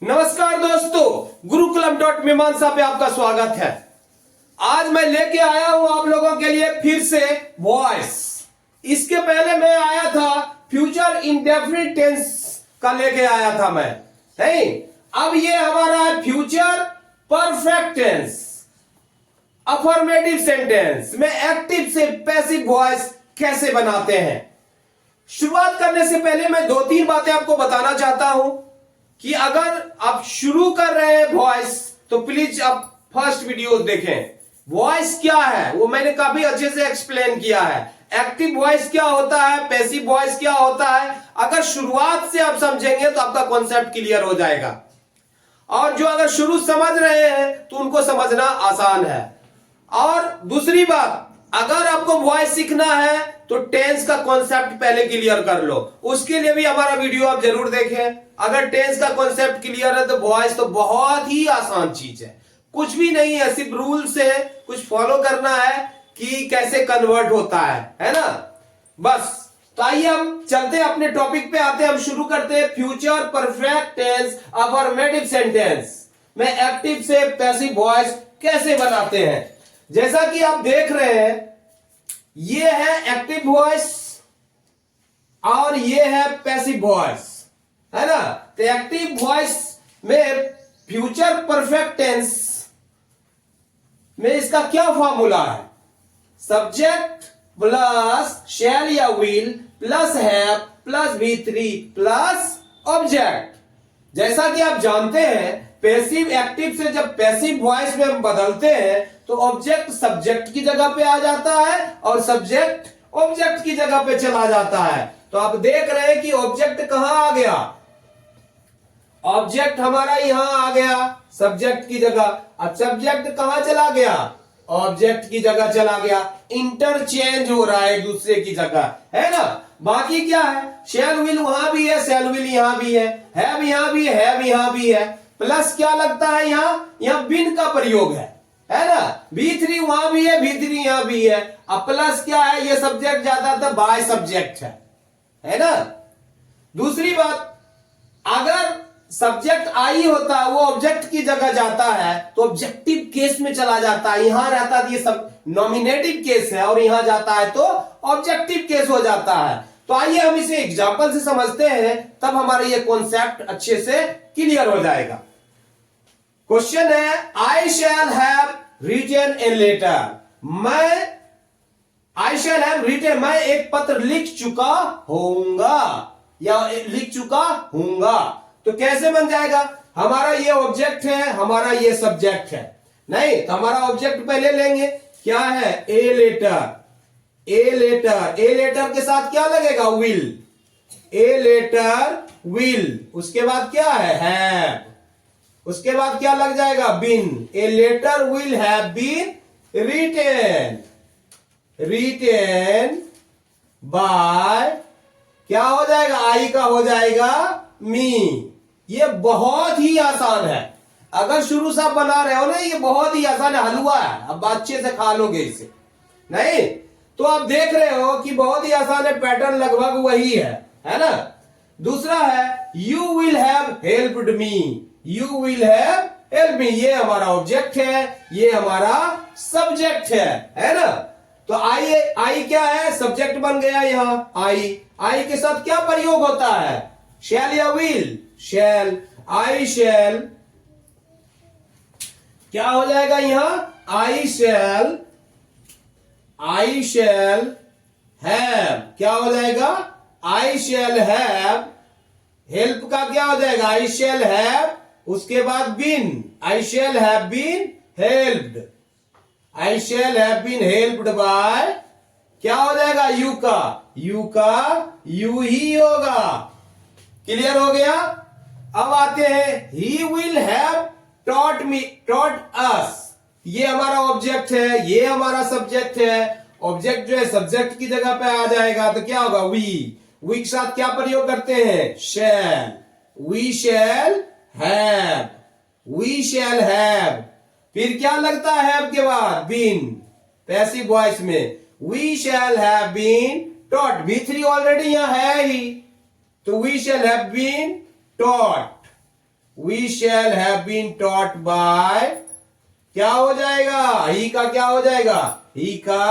नमस्कार दोस्तों, गुरुकुलम.मीमांसा पे आपका स्वागत है। आज मैं लेके आया हूं आप लोगों के लिए फिर से वॉइस। इसके पहले मैं आया था फ्यूचर इंडेफिनिट टेंस का लेके आया था मैं, नहीं। अब ये हमारा है future perfect tense, affirmative sentence में एक्टिव से पैसिव वॉइस कैसे बनाते हैं। शुरुआत करने से पहले मैं दो तीन बातें आपको बताना चाहता हूं कि अगर आप शुरू कर रहे हैं वॉइस तो प्लीज आप फर्स्ट वीडियो देखें। वॉइस क्या है वो मैंने काफी अच्छे से एक्सप्लेन किया है। एक्टिव वॉइस क्या होता है, पैसिव वॉइस क्या होता है। अगर शुरुआत से आप समझेंगे तो आपका कॉन्सेप्ट क्लियर हो जाएगा, और जो अगर शुरू समझ रहे हैं तो उनको समझना आसान है। और दूसरी बात, अगर आपको वॉइस सीखना है तो टेंस का कॉन्सेप्ट पहले क्लियर कर लो। उसके लिए भी हमारा वीडियो आप जरूर देखें। अगर टेंस का कॉन्सेप्ट क्लियर है तो वॉइस तो बहुत ही आसान चीज है, कुछ भी नहीं है। सिर्फ रूल से कुछ फॉलो करना है कि कैसे कन्वर्ट होता है ना, बस। तो आइए हम चलते हैं अपने टॉपिक पे आते हैं। हम शुरू करते हैं future perfect tense affirmative sentence में एक्टिव से पैसिव वॉइस कैसे बनाते हैं। जैसा कि आप देख रहे हैं, ये है एक्टिव वॉइस और ये है पैसिव वॉइस, है ना। तो एक्टिव वॉइस में फ्यूचर परफेक्ट टेंस में इसका क्या फॉर्मूला है? सब्जेक्ट प्लस शैल या will plus have plus V3 plus object. जैसा कि आप जानते हैं, पैसिव एक्टिव से जब पैसिव वॉइस में हम बदलते हैं तो ऑब्जेक्ट सब्जेक्ट की जगह पे आ जाता है और सब्जेक्ट ऑब्जेक्ट की जगह पे चला जाता है। तो आप देख रहे हैं कि ऑब्जेक्ट कहां आ गया, ऑब्जेक्ट हमारा यहां आ गया सब्जेक्ट की जगह। अब सब्जेक्ट कहां चला गया, ऑब्जेक्ट की जगह चला गया। इंटरचेंज हो रहा है एक दूसरे की जगह, है ना। बाकी क्या है, शैल विल वहां भी है, शैल विल यहां भी है यहां भी है यहां भी है। प्लस क्या लगता है यहां बिन का प्रयोग है ना। V3 वहां भी है, V3 यहां भी है। अब प्लस क्या है, ये सब्जेक्ट जाता था बाय सब्जेक्ट है ना। दूसरी बात, अगर सब्जेक्ट आई होता है वो ऑब्जेक्ट की जगह जाता है तो ऑब्जेक्टिव केस में चला जाता है। यहां रहता है ये सब नॉमिनेटिव केस है और यहां जाता है तो ऑब्जेक्टिव केस हो जाता है। तो आइए हम इसे एग्जांपल से समझते हैं, तब हमारा ये कॉन्सेप्ट अच्छे से क्लियर हो जाएगा। क्वेश्चन है, I shall have written a letter. I shall have written, मैं एक पत्र लिख चुका होऊंगा या लिख चुका हूंगा। तो कैसे बन जाएगा, हमारा ये ऑब्जेक्ट है, हमारा ये सब्जेक्ट है। नहीं तो हमारा ऑब्जेक्ट पहले लेंगे, क्या है, ए लेटर। ए लेटर के साथ क्या लगेगा, विल। ए लेटर विल, उसके बाद क्या है, उसके बाद क्या लग जाएगा, been. A letter will have been written by, क्या हो जाएगा, आई का हो जाएगा मी। ये बहुत ही आसान है। अगर शुरू से आप बना रहे हो ना, ये बहुत ही आसान है, हलवा है, अब अच्छे से खा लोगे इसे। नहीं तो आप देख रहे हो कि बहुत ही आसान है, पैटर्न लगभग वही है ना। दूसरा है, you will have helped me. You will have help me, ये हमारा ऑब्जेक्ट है, ये हमारा सब्जेक्ट है ना। तो आई क्या है, सब्जेक्ट बन गया यहां आई के साथ क्या प्रयोग होता है, शैल या विल, शैल। आई शैल क्या हो जाएगा यहां, आई शैल हैव, क्या हो जाएगा, आई शैल हैव। हेल्प का क्या हो जाएगा, आई शैल हैव, उसके बाद been, I shall have been helped. I shall have been helped by, क्या हो जाएगा, यू का यू ही होगा। क्लियर हो गया। अब आते हैं, he will have taught us. ये हमारा ऑब्जेक्ट है, ये हमारा सब्जेक्ट है। ऑब्जेक्ट जो है सब्जेक्ट की जगह पे आ जाएगा तो क्या होगा, वी के साथ क्या प्रयोग करते हैं, शैल। We shall have. फिर क्या लगता है हैव के बाद, बीन, पैसिव वॉइस में। We shall have been taught, V3 already यहां है ही, तो we shall have been taught. We shall have been taught by, क्या हो जाएगा, ही का क्या हो जाएगा, ही का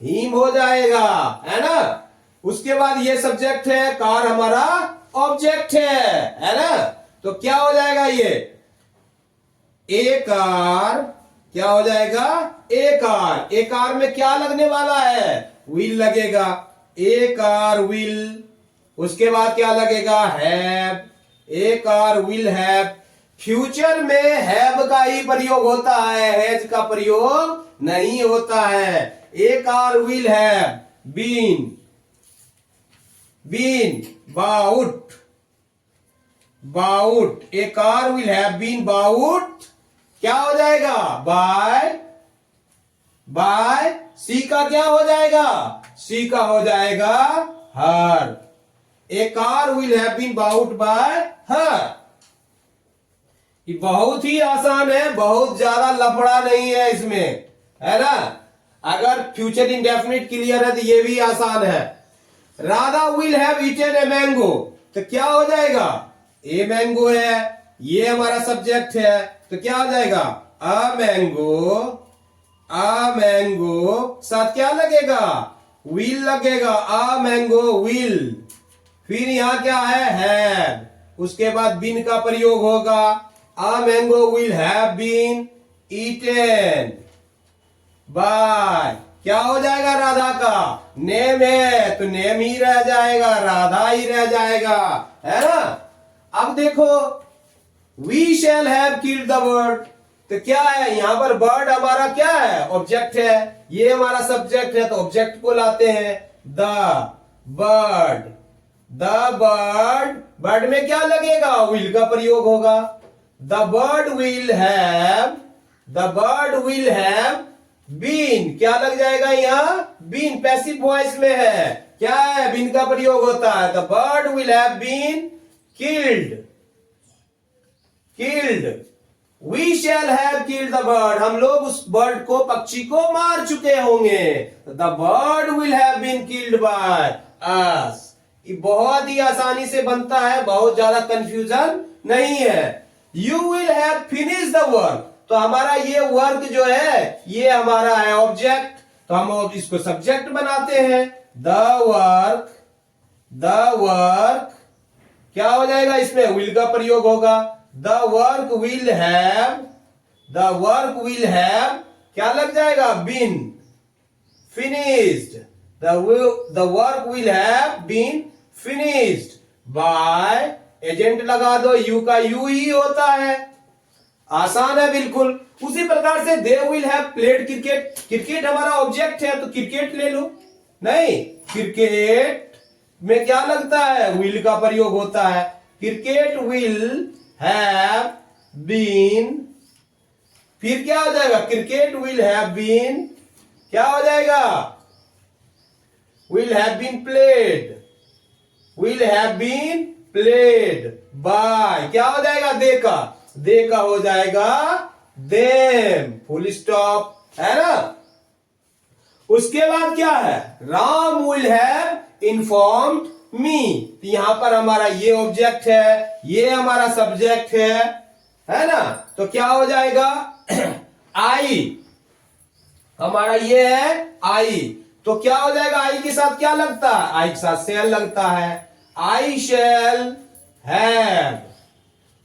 हिम हो जाएगा, है ना। उसके बाद ये सब्जेक्ट है, कार हमारा ऑब्जेक्ट है ना। तो क्या हो जाएगा ये, ए कार, क्या हो जाएगा, ए कार। ए कार में क्या लगने वाला है, विल लगेगा, ए कार विल। उसके बाद क्या लगेगा, have, A car will have. Future में हैव का ही प्रयोग होता है, हैज का प्रयोग नहीं होता है। A car will have been, been bought, bought, a car will have been bought, क्या हो जाएगा, बाय, बाय, सी का क्या हो जाएगा, सी का हो जाएगा her. A car will have been bought by her. ये बहुत ही आसान है, बहुत ज्यादा लफड़ा नहीं है इसमें, है ना। अगर फ्यूचर इंडेफिनिट क्लियर है तो ये भी आसान है। Radha will have eaten a mango, तो क्या हो जाएगा, ए मैंगो है, ये हमारा सब्जेक्ट है, तो क्या हो जाएगा, अ मैंगो, अ मैंगो, साथ क्या लगेगा, विल लगेगा, अ मैंगो विल। फिर यहां क्या है, उसके बाद बीन का प्रयोग होगा, a mango will have been eaten by, क्या हो जाएगा, राधा का नेम है, तो नेम ही रह जाएगा, राधा ही रह जाएगा, है ना। अब देखो, we shall have killed the bird, तो क्या है यहां पर, बर्ड हमारा क्या है, ऑब्जेक्ट है, ये हमारा सब्जेक्ट है, तो ऑब्जेक्ट को लाते हैं, the bird, the bird, bird में क्या लगेगा, विल का प्रयोग होगा, the bird will have, the bird will have been, क्या लग जाएगा यहां, बीन, पैसिव वॉइस में है, क्या है, बीन का प्रयोग होता है, the bird will have been killed, killed, we shall have killed the bird, हम लोग उस बर्ड को, पक्षी को मार चुके होंगे, the bird will have been killed by us. ये बहुत ही आसानी से बनता है, बहुत ज्यादा कंफ्यूजन नहीं है। You will have finish the work, तो हमारा ये वर्क जो है ये हमारा है ऑब्जेक्ट, तो हम इसको सब्जेक्ट बनाते हैं, द वर्क, द वर्क, क्या हो जाएगा, इसमें विल का प्रयोग होगा, the work will have, the work will have, क्या लग जाएगा, been finished, the work will have been finished by, agent लगा दो, यू का यू ही होता है, आसान है बिल्कुल। उसी प्रकार से they will have played cricket, cricket हमारा ऑब्जेक्ट है, तो क्रिकेट ले लो, नहीं, क्रिकेट में क्या लगता है, विल का प्रयोग होता है, क्रिकेट विल हैव बीन, फिर क्या हो जाएगा, क्रिकेट विल हैव बीन, क्या हो जाएगा, will have been played, will have been played by, क्या हो जाएगा, दे का हो जाएगा देम, फुल स्टॉप, है ना। उसके बाद क्या है, राम विल हैव इन्फॉर्म्ड मी, यहां पर हमारा ये ऑब्जेक्ट है, ये हमारा सब्जेक्ट है ना। तो क्या हो जाएगा, आई हमारा ये है, आई, तो क्या हो जाएगा, आई के साथ क्या लगता है, आई के साथ शैल लगता है, आई शैल हैव,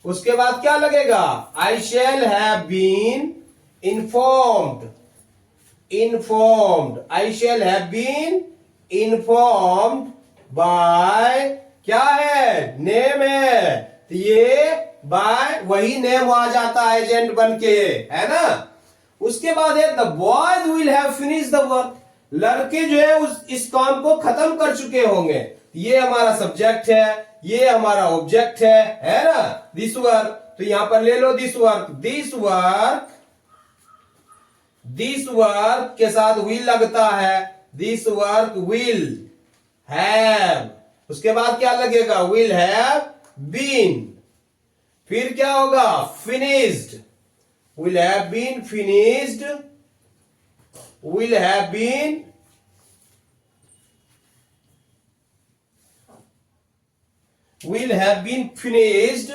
उसके बाद क्या लगेगा, I shall have been informed, informed, I shall have been informed by, क्या है, नेम है, तो ये बाय वही नेम आ जाता है एजेंट बन के, है ना। उसके बाद है the boys will have finish the work, लड़के जो है इस काम को खत्म कर चुके होंगे, ये हमारा सब्जेक्ट है, ये हमारा ऑब्जेक्ट है ना। दिस वर्क, तो यहां पर ले लो this work, this work, this work के साथ विल लगता है, दिस वर्क विल हैव, उसके बाद क्या लगेगा, विल हैव बीन, फिर क्या होगा, finished, will have been finished, will have been, will have been finished,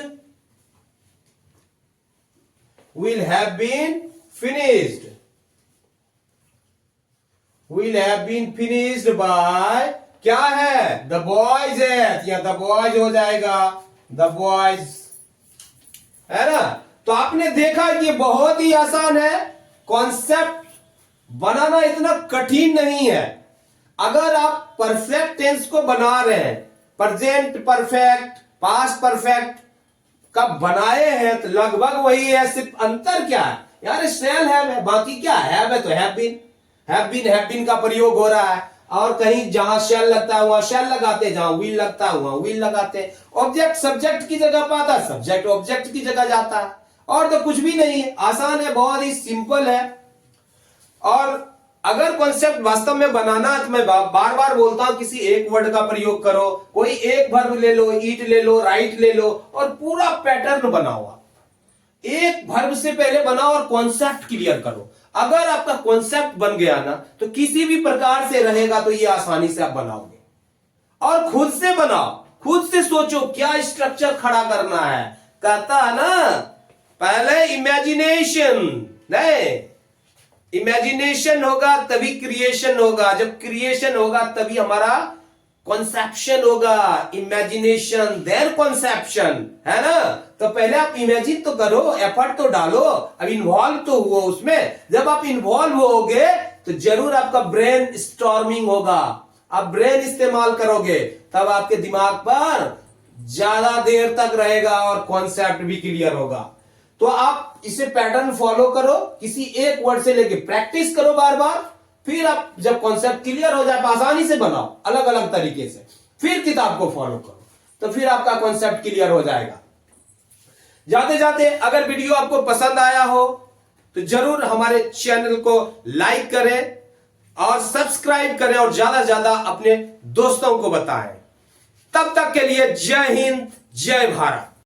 will have been finished. Will have been finished by क्या है? The boys है, या the boys हो जाएगा, the boys, है ना? तो आपने देखा कि बहुत ही आसान है, कॉन्सेप्ट बनाना इतना कठिन नहीं है। अगर आप परफेक्ट टेंस को बना रहे हैं, प्रेजेंट परफेक्ट, पास्ट परफेक्ट कब बनाए हैं, तो लगभग वही है, सिर्फ अंतर क्या है यार, स्टेल है, बाकी क्या है तो हैव बीन का प्रयोग हो रहा है, और कहीं जहां शेल लगता है वहां शेल लगाते, जहां विल लगता है वहां विल लगाते, ऑब्जेक्ट सब्जेक्ट की जगह पाता, सब्जेक्ट ऑब्जेक्ट की जगह जाता है, और तो कुछ भी नहीं है, आसान है, बहुत ही सिंपल है। और अगर कॉन्सेप्ट वास्तव में बनाना है तो मैं बार बार बोलता हूं, किसी एक वर्ड का प्रयोग करो, कोई एक वर्ब ले लो, ईट ले लो, राइट ले लो, और पूरा पैटर्न बनाओ। एक वर्ब से पहले बनाओ और कॉन्सेप्ट क्लियर करो। अगर आपका कॉन्सेप्ट बन गया ना, तो किसी भी प्रकार से रहेगा तो ये आसानी से आप बनाओगे। और खुद से बनाओ, खुद से सोचो क्या स्ट्रक्चर खड़ा करना है। कहता है ना, पहले इमेजिनेशन, नहीं, इमेजिनेशन होगा तभी क्रिएशन होगा, जब क्रिएशन होगा तभी हमारा कॉन्सेप्शन होगा। इमेजिनेशन देयर कॉन्सेप्शन, है ना? तो पहले आप इमेजिन तो करो, एफर्ट तो डालो, अब इन्वॉल्व तो हुआ उसमें। जब आप इन्वॉल्व होगे तो जरूर आपका ब्रेन स्टॉर्मिंग होगा, आप ब्रेन इस्तेमाल करोगे, तब आपके दिमाग पर ज्यादा देर तक रहेगा और कॉन्सेप्ट भी क्लियर होगा। तो आप इसे पैटर्न फॉलो करो, किसी एक वर्ड से लेके प्रैक्टिस करो बार बार, फिर आप जब कॉन्सेप्ट क्लियर हो जाए आसानी से बनाओ अलग अलग तरीके से, फिर किताब को फॉलो करो, तो फिर आपका कॉन्सेप्ट क्लियर हो जाएगा। जाते जाते अगर वीडियो आपको पसंद आया हो तो जरूर हमारे चैनल को लाइक करें और सब्सक्राइब करें, और ज्यादा से ज्यादा अपने दोस्तों को बताएं। तब तक के लिए जय हिंद, जय भारत।